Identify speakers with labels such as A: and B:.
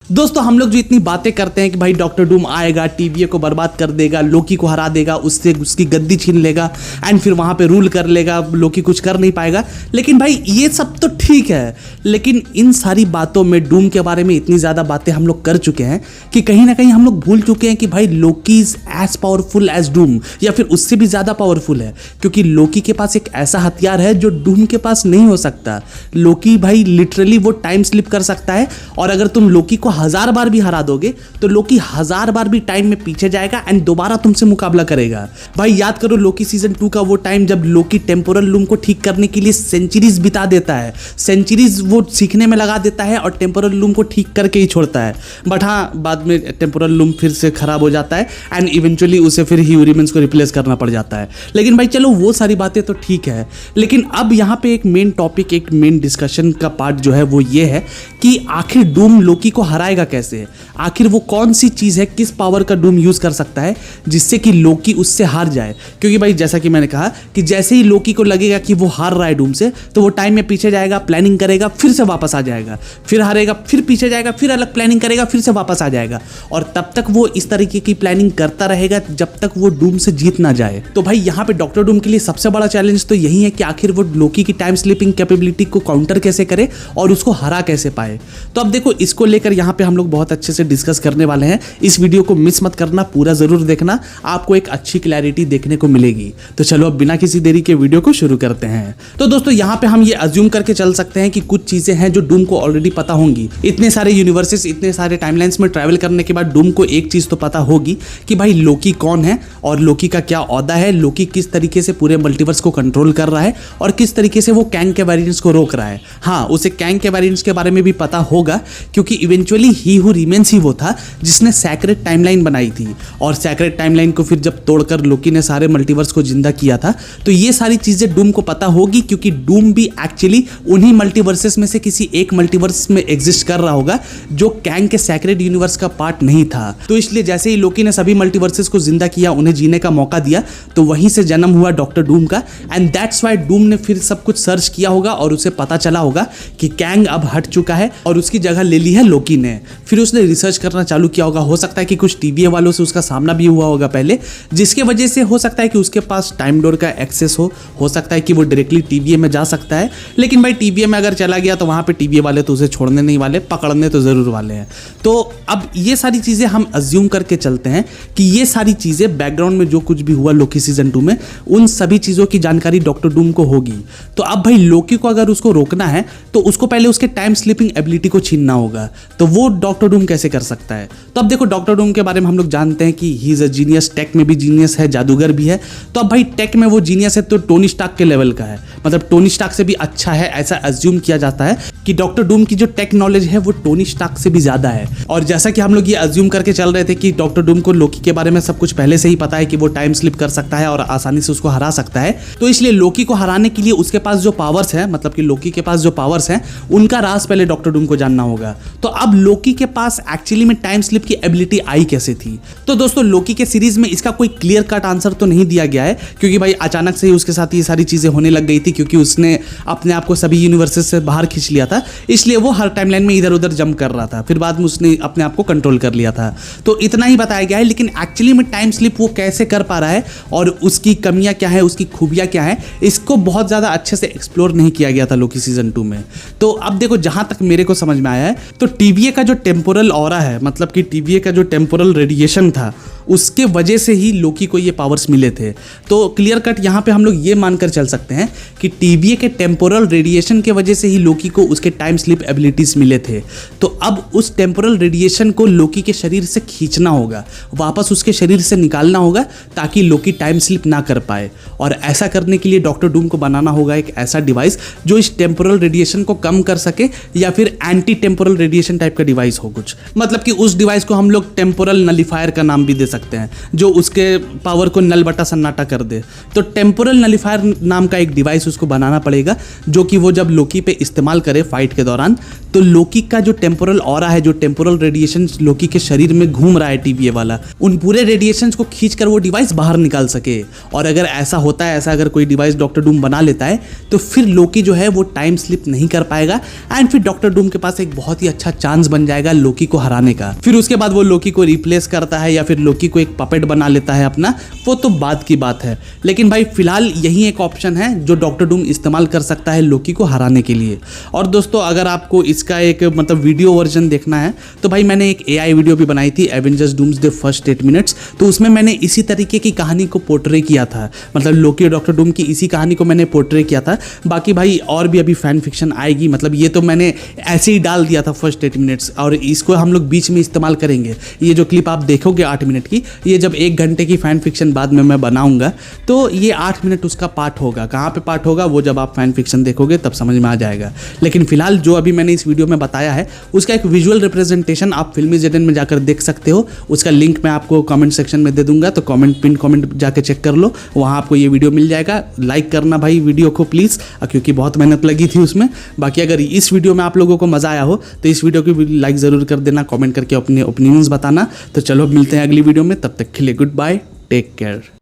A: दोस्तों हम लोग जो इतनी बातें करते हैं कि भाई डॉक्टर डूम आएगा, टीवीए को बर्बाद कर देगा, लोकी को हरा देगा, उससे उसकी गद्दी छीन लेगा एंड फिर वहां पे रूल कर लेगा, लोकी कुछ कर नहीं पाएगा। लेकिन भाई ये सब तो ठीक है, लेकिन इन सारी बातों में डूम के बारे में इतनी ज़्यादा बातें हम लोग कर चुके हैं कि कहीं ना कहीं हम लोग भूल चुके हैं कि भाई Loki is as powerful as Doom, या फिर उससे भी ज़्यादा पावरफुल है, क्योंकि लोकी के पास एक ऐसा हथियार है जो डूम के पास नहीं हो सकता। लोकी भाई लिटरली वो टाइम स्लिप कर सकता है, और अगर तुम लोकी को 1000 बार भी हरा दोगे तो लोकी 1000 बार भी टाइम में पीछे जाएगा एंड दोबारा तुमसे मुकाबला करेगा। भाई याद करो लोकी सीजन 2 का वो टाइम जब लोकी टेम्पोरल लूम को ठीक करने के लिए सेंचुरीज बिता देता है, सेंचुरीज वो सीखने में लगा देता है और टेम्पोरल लूम को ठीक करके ही छोड़ता है। बट हाँ, बाद में टेम्पोरल लूम फिर से खराब हो जाता है एंड इवेंचुअली उसे फिर ह्यूरिमन्स को रिप्लेस करना पड़ जाता है। लेकिन भाई चलो वो सारी बातें तो ठीक है, लेकिन अब यहाँ पे एक मेन टॉपिक, एक मेन डिस्कशन का पार्ट जो है वो ये है कि आखिर डूम लोकी को हराएगा कैसे। आखिर वो कौन सी चीज है, किस पावर का डूम यूज कर सकता है जिससे कि लोकी उससे हार जाए। क्योंकि भाई जैसा कि मैंने कहा कि जैसे ही लोकी को लगेगा कि वो हार रहा है डूम से, तो वो टाइम में पीछे जाएगा, प्लानिंग करेगा, फिर से वापस आ जाएगा, फिर हारेगा, फिर पीछे जाएगा, फिर अलग प्लानिंग करेगा, फिर से वापस आ जाएगा, और तब तक वो इस तरीके की प्लानिंग करता रहेगा जब तक वो डूम से जीत ना जाए। तो भाई यहाँ पे डॉक्टर डूम के लिए सबसे बड़ा चैलेंज तो यही है कि आखिर वो लोकी की टाइम स्लिपिंग कैपेबिलिटी को काउंटर कैसे करे और उसको हरा कैसे पाए। तो अब देखो इसको लेकर यहाँ पे हम लोग बहुत अच्छे से डिस्कस करने वाले हैं। इस वीडियो को मिस मत करना, पूरा जरूर देखना, आपको एक अच्छी क्लैरिटी देखने को मिलेगी। तो चलो अब बिना किसी देरी के वीडियो को शुरू करते हैं। तो दोस्तों यहाँ पे हम ये अज्यूम करके चल सकते हैं कि कुछ चीजें हैं जो डूम को ऑलरेडी पता होंगी। इतने सारे यूनिवर्सेस, इतने सारे टाइमलाइंस में ट्रैवल करने के बाद डूम को एक चीज तो पता होगी कि भाई लोकी कौन है और लोकी का क्या ओहदा है, लोकी किस तरीके से पूरे मल्टीवर्स को कंट्रोल कर रहा है और किस तरीके से वो कैंग के वेरिएंट्स को रोक रहा है। हाँ, उसे कैंग के वेरिएंट्स के बारे में भी पता होगा, क्योंकि इवेंचुअली ही हू रिमेन्स ही वो था जिसने सैक्रेड टाइमलाइन बनाई थी, और सैक्रेड टाइमलाइन को फिर जब तोड़कर लोकी ने सारे मल्टीवर्स को जिंदा किया था। तो ये सारी चीजें डूम को पता होगी, क्योंकि डूम भी एक्चुअली उन्हीं मल्टीवर्सेस में से किसी एक मल्टीवर्स में एग्जिस्ट कर रहा होगा जो कैंग के सैक्रेड यूनिवर्स का पार्ट नहीं था। तो इसलिए जैसे ही लोकी ने सभी मल्टीवर्सेस को जिंदा किया, उन्हें जीने का मौका दिया, तो वहीं से जन्म हुआ डॉक्टर डूम का। एंड दैट्स व्हाई डूम ने फिर सब कुछ सर्च किया होगा और उसे पता चला होगा कि कैंग अब हट चुका है और उसकी जगह ले ली है लोकी ने। फिर उसने रिसर्च करना चालू किया होगा। हो सकता है कि कुछ टीवीए वालों से उसका सामना भी हुआ होगा पहले, जिसके वजह से हो सकता है कि उसके पास टाइम डोर का एक्सेस हो सकता है कि वो डायरेक्टली टीवीए में जा सकता है। लेकिन भाई टीवीए में अगर चला गया तो वहां पे टीवीए वाले तो उसे छोड़ने नहीं वाले, पकड़ने तो जरूर वाले हैं। तो अब ये सारी चीजें हम अज्यूम करके चलते हैं कि ये सारी चीजें बैकग्राउंड में जो कुछ भी हुआ लोकी सीजन 2 में, उन सभी चीजों की जानकारी डॉक्टर डूम को होगी। तो अब भाई लोकी को अगर उसको रोकना है तो उसको पहले उसके टाइम स्लिपिंग एबिलिटी को छीनना होगा। तो वो डॉक्टर डूम कैसे कर सकता है? तो अब देखो डॉक्टर डूम के बारे में हम लोग जानते हैं कि he is a genius, tech में भी जीनियस है, जादूगर भी है। तो अब भाई टेक में वो जीनियस है तो टोनी स्टार्क के लेवल का है, मतलब टोनी स्टार्क से भी अच्छा है, ऐसा अज्यूम किया जाता है कि डॉक्टर डूम की जो टेक नॉलेज है वो टोनी स्टार्क से भी ज्यादा है। और जैसा कि हम लोग ये अज्यूम करके चल रहे थे कि डॉक्टर डूम को लोकी के बारे में सब कुछ पहले से ही पता है कि वो टाइम स्लिप कर सकता है और आसानी से उसको हरा सकता है, तो इसलिए लोकी को हराने के लिए उसके पास जो पावर्स है, मतलब कि लोकी के पास जो पावर्स हैं, उनका राज पहले डॉक्टर डूम को जानना होगा। तो अब लोकी के पास एक्चुअली में टाइम स्लिप की एबिलिटी आई कैसे थी? तो दोस्तों लोकी के सीरीज में इसका कोई क्लियर कट आंसर तो नहीं दिया गया है, क्योंकि भाई अचानक से ही उसके साथ ये सारी चीजें होने लग गई थी, क्योंकि उसने अपने आप को सभी यूनिवर्सेस से बाहर खींच लिया था, इसलिए वो हर टाइमलाइन में इधर उधर जंप कर रहा था। फिर बाद में उसने अपने आप को कंट्रोल कर लिया था। तो इतना ही बताया गया है, लेकिन एक्चुअली में टाइम स्लिप वो कैसे कर पा रहा है और उसकी कमियां क्या है, उसकी खूबियां क्या है, इसको बहुत ज्यादा अच्छे से एक्सप्लोर नहीं किया गया था लोकी सीजन 2 में। तो अब देखो जहां तक मेरे को समझ में आया है, तो टीवीए का जो टेम्पोरल ऑरा है, मतलब कि टीवीए का जो टेम्पोरल रेडिएशन था, उसके वजह से ही लोकी को ये पावर्स मिले थे। तो क्लियर कट यहाँ पे हम लोग ये मानकर चल सकते हैं कि टीवीए के टेम्पोरल रेडिएशन के वजह से ही लोकी को उसके टाइम स्लिप एबिलिटीज मिले थे। तो अब उस टेम्पोरल रेडिएशन को लोकी के शरीर से खींचना होगा, वापस उसके शरीर से निकालना होगा, ताकि लोकी टाइम स्लिप ना कर पाए। और ऐसा करने के लिए डॉक्टर डूम को बनाना होगा एक ऐसा डिवाइस जो इस टेम्पोरल रेडिएशन को कम कर सके, या फिर एंटी टेम्पोरल रेडिएशन टाइप का डिवाइस हो कुछ, मतलब कि उस डिवाइस को हम लोग टेम्पोरल नलीफायर का नाम भी दे सकते सकते हैं जो उसके पावर को नल बटा सन्नाटा कर दे। तो टेम्पोरल नलीफायर नाम का एक डिवाइस उसको बनाना पड़ेगा जो कि वो जब लोकी पे इस्तेमाल करे फाइट के दौरान, तो लोकी का जो टेम्पोरल ऑरा है, जो टेम्पोरल रेडिएशन लोकी के शरीर में घूम रहा है TVA वाला, उन पूरे रेडिएशंस को खींचकर वो डिवाइस बाहर निकाल सके। और अगर ऐसा होता है, ऐसा अगर कोई डिवाइस डॉक्टर डूम बना लेता है तो फिर लोकी जो है वो टाइम स्लिप नहीं कर पाएगा एंड फिर डॉक्टर डूम के पास एक बहुत ही अच्छा चांस बन जाएगा लोकी को हराने का। फिर उसके बाद वो लोकी को रिप्लेस करता है या फिर लोकी को एक पपेट बना लेता है अपना, वो तो बाद की बात है। लेकिन भाई फिलहाल यही एक ऑप्शन है जो डॉक्टर डूम इस्तेमाल कर सकता है लोकी को हराने के लिए। और दोस्तों अगर आपको इसका एक मतलब वीडियो वर्जन देखना है तो भाई मैंने एक AI वीडियो भी बनाई थी, एवेंजर्स डूम्सडे फर्स्ट 8 मिनट्स, तो उसमें मैंने इसी तरीके की कहानी को पोर्ट्रे किया था। मतलब लोकी और डॉक्टर डूम की इसी कहानी को मैंने पोर्ट्रे किया था। बाकी भाई और भी अभी फैन फिक्शन आएगी, मतलब ये तो मैंने ऐसे ही डाल दिया था फर्स्ट 8 मिनट्स, और इसको हम लोग बीच में इस्तेमाल करेंगे। ये जो क्लिप आप देखोगे 8 मिनट की, ये जब 1 घंटे की फैन फिक्शन बाद में मैं बनाऊंगा तो ये 8 मिनट उसका पार्ट होगा। कहाँ पे पार्ट होगा वो जब आप फैन फिक्शन देखोगे तब समझ में आ जाएगा। लेकिन फिलहाल जो अभी मैंने इस वीडियो में बताया है उसका एक विजुअल रिप्रेजेंटेशन आप फिल्मी जेडन में जाकर देख सकते हो। उसका लिंक मैं आपको कमेंट सेक्शन में दे दूंगा, तो पिन कमेंट जाके चेक कर लो, वहाँ आपको ये वीडियो मिल जाएगा। लाइक करना भाई वीडियो को प्लीज़, क्योंकि बहुत मेहनत लगी थी उसमें। बाकी अगर इस वीडियो में आप लोगों को मज़ा आया हो तो इस वीडियो को भी लाइक ज़रूर कर देना, कमेंट करके अपने ओपिनियंस बताना। तो चलो मिलते हैं अगली वीडियो में, तब तक के लिए गुड बाय, टेक केयर।